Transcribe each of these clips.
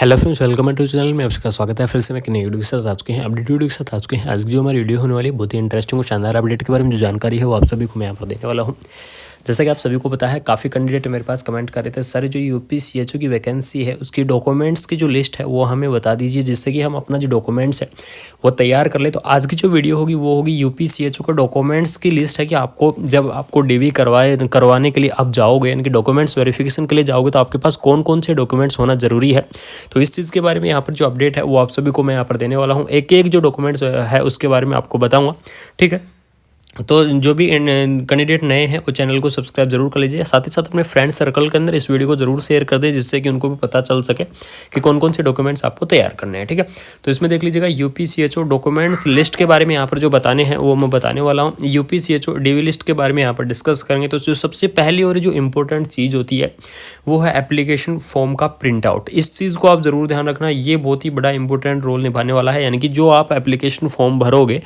Hello friends, welcome to channel में आपका स्वागत है। फिर से मैं एक नई वीडियो के साथ आ चुके हैं, अपडेट वीडियो के साथ आ चुके हैं। आज की जो हमारी वीडियो होने वाली है बहुत ही इंटरेस्टिंग और शानदार अपडेट के बारे में जो जानकारी है वो आप सभी को मैं यहाँ पर देने वाला हूँ। जैसा कि आप सभी को पता है, काफ़ी कैंडिडेट मेरे पास कमेंट कर रहे थे, सर जो यूपी सीएचओ की वैकेंसी है उसकी डॉक्यूमेंट्स की जो लिस्ट है वो हमें बता दीजिए, जिससे कि हम अपना जो डॉक्यूमेंट्स है वो तैयार कर ले। तो आज की जो वीडियो होगी वो होगी यूपी सीएचओ का डॉक्यूमेंट्स की लिस्ट है कि आपको जब आपको डीवी करवाने के लिए आप जाओगे, यानी कि डॉक्यूमेंट्स वेरिफिकेशन के लिए जाओगे, तो आपके पास कौन कौन से डॉक्यूमेंट्स होना जरूरी है। तो इस चीज़ के बारे में यहाँ पर जो अपडेट है वो आप सभी को मैं यहाँ पर देने वाला हूँ। एक एक जो डॉक्यूमेंट्स है उसके बारे में आपको बताऊँगा, ठीक है। तो जो भी कैंडिडेट नए हैं वो चैनल को सब्सक्राइब जरूर कर लीजिए, साथ ही साथ अपने फ्रेंड सर्कल के अंदर इस वीडियो को जरूर शेयर कर दें, जिससे कि उनको भी पता चल सके कि कौन कौन से डॉक्यूमेंट्स आपको तैयार करने हैं, ठीक है। तो इसमें देख लीजिएगा यूपी सीएचओ डॉक्यूमेंट्स लिस्ट के बारे में यहाँ पर जो बताने हैं वो मैं बताने वाला हूँ। यूपी सीएचओ डीवी लिस्ट के बारे में यहाँ पर डिस्कस करेंगे। तो जो सबसे पहली और जो इंपॉर्टेंट चीज़ होती है वो है एप्लीकेशन फॉर्म का प्रिंट आउट। इस चीज़ को आप ज़रूर ध्यान रखना, ये बहुत ही बड़ा इंपॉर्टेंट रोल निभाने वाला है। यानी कि जो आप एप्लीकेशन फॉर्म भरोगे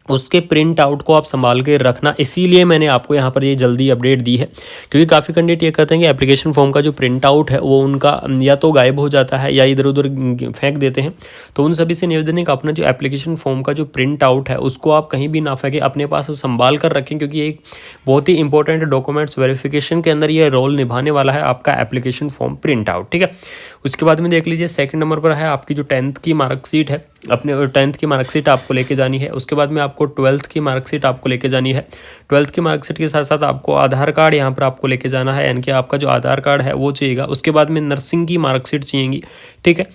उसके प्रिंट आउट को आप संभाल के रखना। इसीलिए मैंने आपको यहाँ पर ये जल्दी अपडेट दी है, क्योंकि काफ़ी कैंडिडेट ये कहते हैं कि एप्लीकेशन फॉर्म का जो प्रिंट आउट है वो उनका या तो गायब हो जाता है या इधर उधर फेंक देते हैं। तो उन सभी से निवेदन है कि अपना जो एप्लीकेशन फॉर्म का जो प्रिंट आउट है उसको आप कहीं भी ना फेंकें, अपने पास संभाल कर रखें, क्योंकि एक बहुत ही इंपॉर्टेंट डॉक्यूमेंट्स वेरिफिकेशन के अंदर ये रोल निभाने वाला है आपका एप्लीकेशन फॉर्म प्रिंट आउट, ठीक है। उसके बाद में देख लीजिए सेकंड नंबर पर है आपकी जो 10th की मार्कशीट है। अपने 10th की मार्कशीट आपको लेके जानी है। उसके बाद में आपको 12th की मार्कशीट आपको लेके जानी है। 12th की मार्कशीट के साथ साथ आपको आधार कार्ड यहाँ पर आपको लेके जाना है, यानी कि आपका जो आधार कार्ड है वो चाहिएगा। उसके बाद में नर्सिंग की मार्कशीट चाहिएगी, ठीक है।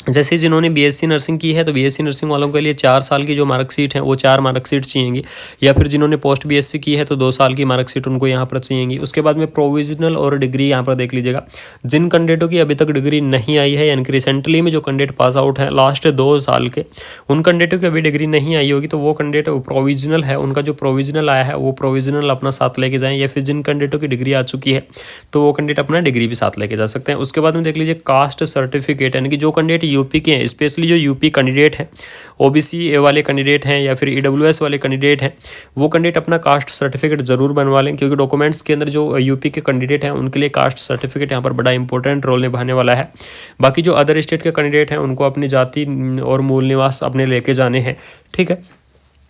जैसे जिन्होंने बीएससी नर्सिंग की है तो बीएससी नर्सिंग वालों के लिए 4 साल की जो मार्कशीट है वो 4 मार्कशीट चाहिएंगी, या फिर जिन्होंने पोस्ट बीएससी की है तो 2 साल की मार्कशीट उनको यहाँ पर चाहिएंगी। उसके बाद में प्रोविजनल और डिग्री यहाँ पर देख लीजिएगा। जिन कैंडिडेटों की अभी तक डिग्री नहीं आई है, यानी कि रिसेंटली में जो कैंडिडेट पास आउट है लास्ट 2 साल के, उन कैंडिडेटों की अभी डिग्री नहीं आई होगी तो वो कैंडिडेट प्रोविजनल है, उनका जो प्रोविजनल आया है वो प्रोविजनल अपना साथ लेके जाएँ, या फिर जिन कैंडिडेटों की डिग्री आ चुकी है तो वो कैंडिडेट अपना डिग्री भी साथ लेके जा सकते हैं। उसके बाद में देख लीजिए कास्ट सर्टिफिकेट, यानी कि जो कैंडिडेट यूपी के हैं, स्पेशली जो यूपी कैंडिडेट हैं, ओबीसी वाले कैंडिडेट हैं या फिर ईडब्ल्यूएस वाले कैंडिडेट हैं, वो कैंडिडेट अपना कास्ट सर्टिफिकेट जरूर बनवा लें, क्योंकि डॉक्यूमेंट्स के अंदर जो यूपी के कैंडिडेट हैं उनके लिए कास्ट सर्टिफिकेट यहाँ पर बड़ा इंपॉर्टेंट रोल निभाने वाला है। बाकी जो अदर स्टेट के कैंडिडेट हैं उनको अपनी जाति और मूल निवास अपने लेके जाने हैं, ठीक है।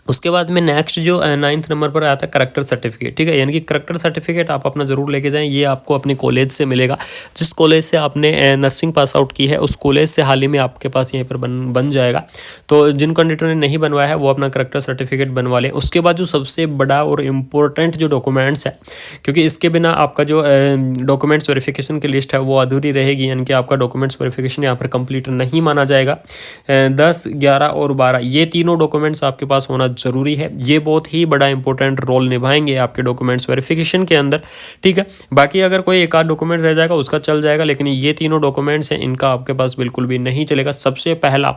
उसके बाद में नेक्स्ट जो 9th नंबर पर आता है करेक्टर सर्टिफिकेट, ठीक है। यानी कि करेक्टर सर्टिफिकेट आप अपना ज़रूर लेके जाएं। ये आपको अपने कॉलेज से मिलेगा, जिस कॉलेज से आपने नर्सिंग पास आउट की है उस कॉलेज से हाल ही में आपके पास यहीं पर बन जाएगा। तो जिन कैंडिडेटों ने नहीं बनवाया है वो अपना करेक्टर सर्टिफिकेट बनवा लें। उसके बाद जो सबसे बड़ा और इम्पोर्टेंट जो डॉक्यूमेंट्स है, क्योंकि इसके बिना आपका जो डॉक्यूमेंट्स वेरिफिकेशन की लिस्ट है वो अधूरी रहेगी, यानी कि आपका डॉक्यूमेंट्स वेरिफिकेशन यहाँ पर कंप्लीट नहीं माना जाएगा। 10, 11 और 12 ये तीनों डॉक्यूमेंट्स आपके पास होना जरूरी है। ये बहुत ही बड़ा इंपॉर्टेंट रोल निभाएंगे आपके डॉक्यूमेंट्स वेरिफिकेशन के अंदर, ठीक है। बाकी अगर कोई एक आध डॉक्यूमेंट रह जाएगा उसका चल जाएगा, लेकिन ये तीनों डॉक्यूमेंट्स हैं इनका आपके पास बिल्कुल भी नहीं चलेगा। सबसे पहला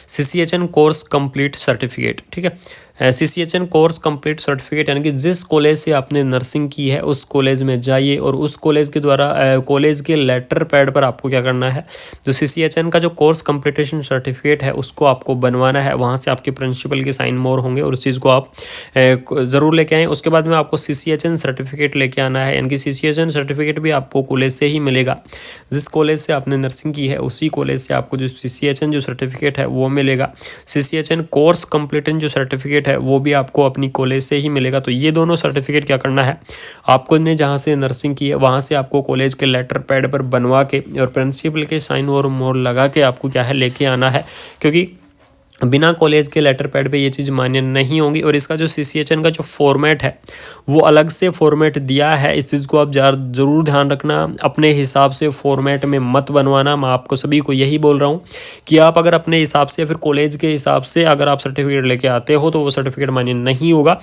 CCHN कोर्स कंप्लीट सर्टिफिकेट, ठीक है। CCHN कोर्स कंप्लीट सर्टिफिकेट, यानी कि जिस कॉलेज से आपने नर्सिंग की है उस कॉलेज में जाइए और उस कॉलेज के द्वारा कॉलेज के लेटर पैड पर आपको क्या करना है, जो CCHN का जो कोर्स कंप्लीटेशन सर्टिफिकेट है उसको आपको बनवाना है। वहाँ से आपके प्रिंसिपल के साइन मोर होंगे और उस चीज़ को आप ज़रूर लेके आएँ। उसके बाद में आपको CCHN सर्टिफिकेट लेके आना है, यानी कि CCHN सर्टिफिकेट भी आपको कॉलेज से ही मिलेगा। जिस कॉलेज से आपने नर्सिंग की है उसी कॉलेज से आपको जो CCHN जो सर्टिफिकेट है वो मिलेगा। CCHN कोर्स कंप्लीटेशन जो सर्टिफिकेट है वो भी आपको अपनी कॉलेज से ही मिलेगा। तो ये दोनों सर्टिफिकेट क्या करना है, आपको ने जहाँ से नर्सिंग की है वहाँ से आपको कॉलेज के लेटर पैड पर बनवा के और प्रिंसिपल के साइन और मोर लगा के आपको क्या है लेके आना है, क्योंकि बिना कॉलेज के लेटर पैड पे ये चीज़ मान्य नहीं होंगी। और इसका जो CCHN का जो फॉर्मेट है वो अलग से फॉर्मेट दिया है, इस चीज़ को आप ज़रूर ध्यान रखना। अपने हिसाब से फॉर्मेट में मत बनवाना। मैं आपको सभी को यही बोल रहा हूँ कि आप अगर अपने हिसाब से या फिर कॉलेज के हिसाब से अगर आप सर्टिफिकेट लेके आते हो तो वो सर्टिफिकेट मान्य नहीं होगा।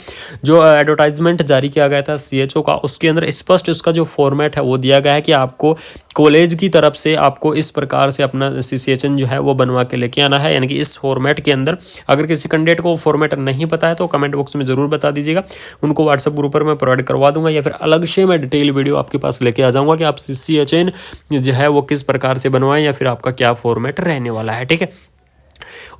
जो एडवर्टाइजमेंट जारी किया गया था CHO का उसके अंदर स्पष्ट उसका जो फॉर्मेट है वो दिया गया है कि आपको कॉलेज की तरफ से आपको इस प्रकार से अपना CCHN जो है वो बनवा के लेके आना है, यानी कि इस फॉर्मेट के अंदर। अगर किसी कैंडिडेट को फॉर्मेट नहीं पता है तो कमेंट बॉक्स में जरूर बता दीजिएगा, उनको व्हाट्सएप ग्रुप पर मैं प्रोवाइड करवा दूंगा, या फिर अलग से मैं डिटेल वीडियो आपके पास लेके आ जाऊंगा कि आप CCHN जो है वो किस प्रकार से बनवाएं या फिर आपका क्या फॉर्मेट रहने वाला है, ठीक है।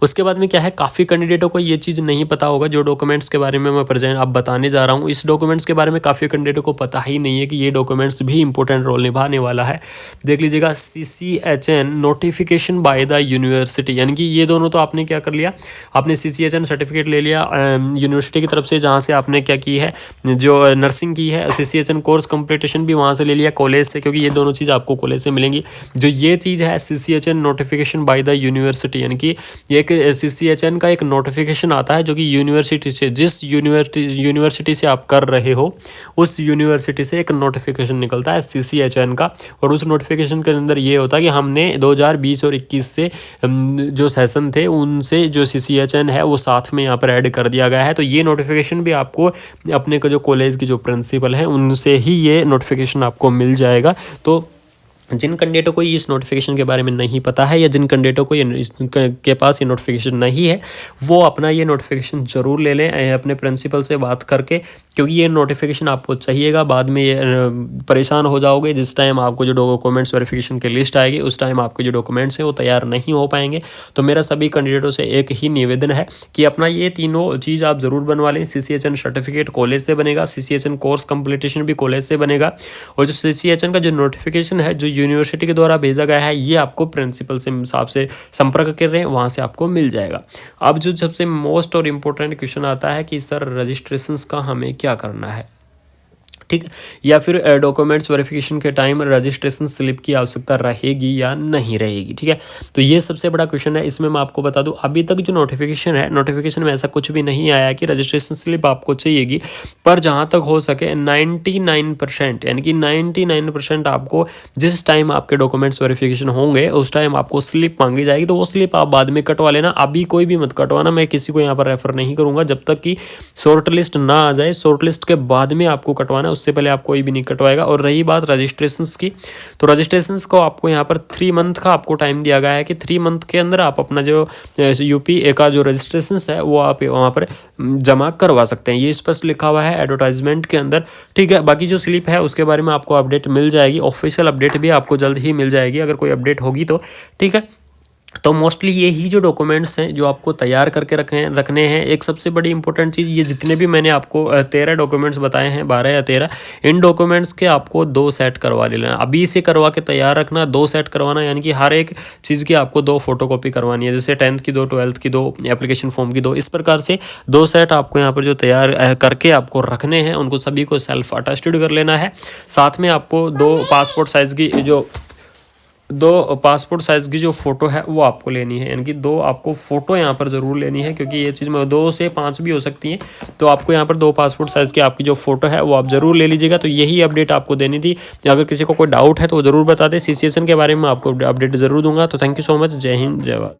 उसके बाद में क्या है, काफ़ी कैंडिडेटों को ये चीज़ नहीं पता होगा, जो डॉक्यूमेंट्स के बारे में मैं प्रेजेंट अब बताने जा रहा हूँ, इस डॉक्यूमेंट्स के बारे में काफ़ी कैंडिडेटों को पता ही नहीं है कि ये डॉक्यूमेंट्स भी इंपॉर्टेंट रोल निभाने वाला है। देख लीजिएगा, CCHN notification by the university, यानी कि ये दोनों तो आपने क्या कर लिया, आपने CCHN सर्टिफिकेट ले लिया यूनिवर्सिटी की तरफ से, जहाँ से आपने क्या की है, जो नर्सिंग की है, CCHN कोर्स कंप्लीटेशन भी वहाँ से ले लिया कॉलेज से, क्योंकि ये दोनों चीज़ आपको कॉलेज से मिलेंगी। जो ये चीज़ है CCHN notification by the university, यानी कि एक CCHN का एक नोटिफिकेशन आता है जो कि यूनिवर्सिटी से, जिस यूनिवर्सिटी से आप कर रहे हो उस यूनिवर्सिटी से एक नोटिफिकेशन निकलता है CCHN का, और उस नोटिफिकेशन के अंदर ये होता है कि हमने 2020 और 21 से जो सेशन थे उनसे जो CCHN है वो साथ में यहाँ पर ऐड कर दिया गया है। तो ये नोटिफिकेशन भी आपको अपने को जो कॉलेज की जो प्रिंसिपल हैं उनसे ही ये नोटिफिकेशन आपको मिल जाएगा। तो जिन कैंडिडेटों को इस नोटिफिकेशन के बारे में नहीं पता है, या जिन कैंडिडेटों को के पास ये नोटिफिकेशन नहीं है, वो अपना ये नोटिफिकेशन ज़रूर ले लें अपने प्रिंसिपल से बात करके, क्योंकि ये नोटिफिकेशन आपको चाहिएगा। बाद में ये परेशान हो जाओगे, जिस टाइम आपको जो डॉक्यूमेंट्स वेरिफिकेशन की लिस्ट आएगी उस टाइम आपके जो डॉक्यूमेंट्स हैं वो तैयार नहीं हो पाएंगे। तो मेरा सभी कैंडिडेटों से एक ही निवेदन है कि अपना ये तीनों चीज़ आप ज़रूर बनवा लें। CCHN सर्टिफिकेट कॉलेज से बनेगा, CCHN कोर्स कंप्लीटेशन भी कॉलेज से बनेगा, और जो CCHN का जो नोटिफिकेशन है जो यूनिवर्सिटी के द्वारा भेजा गया है, ये आपको प्रिंसिपल से साहब से संपर्क कर रहे हैं, वहाँ से आपको मिल जाएगा। अब जो सबसे मोस्ट और इम्पोर्टेंट क्वेश्चन आता है कि सर रजिस्ट्रेशंस का हमें क्या करना है, ठीक है, या फिर डॉक्यूमेंट्स वेरिफिकेशन के टाइम रजिस्ट्रेशन स्लिप की आवश्यकता रहेगी या नहीं रहेगी। ठीक है, तो ये सबसे बड़ा क्वेश्चन है। इसमें मैं आपको बता दूं, अभी तक जो नोटिफिकेशन है, नोटिफिकेशन में ऐसा कुछ भी नहीं आया कि रजिस्ट्रेशन स्लिप आपको चाहिएगी, पर जहां तक हो सके 99% यानी कि 99% आपको जिस टाइम आपके डॉक्यूमेंट्स वेरिफिकेशन होंगे उस टाइम आपको स्लिप मांगी जाएगी। तो वो स्लिप आप बाद में कटवा लेना, अभी कोई भी मत कटवाना। मैं किसी को यहाँ पर रेफर नहीं करूँगा जब तक कि शॉर्ट लिस्ट ना आ जाए। शॉर्ट लिस्ट के बाद में आपको कटवाना, उससे पहले आप कोई भी नहीं कटवाएगा। और रही बात रजिस्ट्रेशंस की, तो रजिस्ट्रेशंस को आपको यहाँ पर 3 मंथ का आपको टाइम दिया गया है कि 3 मंथ के अंदर आप अपना जो यूपी का जो रजिस्ट्रेशंस है वो आप वहाँ पर जमा करवा सकते हैं। ये स्पष्ट लिखा हुआ है एडवर्टाइजमेंट के अंदर। ठीक है, बाकी जो स्लिप है उसके बारे में आपको अपडेट मिल जाएगी, ऑफिशियल अपडेट भी आपको जल्द ही मिल जाएगी अगर कोई अपडेट होगी तो। ठीक है, तो मोस्टली ये ही जो डॉक्यूमेंट्स हैं जो आपको तैयार करके रखने हैं। एक सबसे बड़ी इंपॉर्टेंट चीज़, ये जितने भी मैंने आपको 13 डॉक्यूमेंट्स बताए हैं, 12 या 13, इन डॉक्यूमेंट्स के आपको 2 सेट करवा लेना। अभी से करवा के तैयार रखना, 2 सेट करवाना, यानी कि हर एक चीज़ की आपको 2 फोटोकॉपी करवानी है। जैसे 10th की 2, 12th की 2, एप्लीकेशन फॉर्म की 2, इस प्रकार से 2 सेट आपको यहाँ पर जो तैयार करके आपको रखने हैं, उनको सभी को सेल्फ अटेस्टेड कर लेना है। साथ में आपको 2 पासपोर्ट साइज़ की जो फ़ोटो है वो आपको लेनी है, यानी कि 2 आपको फ़ोटो यहाँ पर ज़रूर लेनी है, क्योंकि ये चीज़ में 2 से 5 भी हो सकती हैं। तो आपको यहाँ पर 2 पासपोर्ट साइज़ की आपकी जो फ़ोटो है वो आप ज़रूर ले लीजिएगा। तो यही अपडेट आपको देनी थी। अगर किसी को कोई डाउट है तो ज़रूर बता दें। CCHN के बारे में आपको अपडेट ज़रूर दूंगा। तो थैंक यू सो मच। जय हिंद, जय भारत।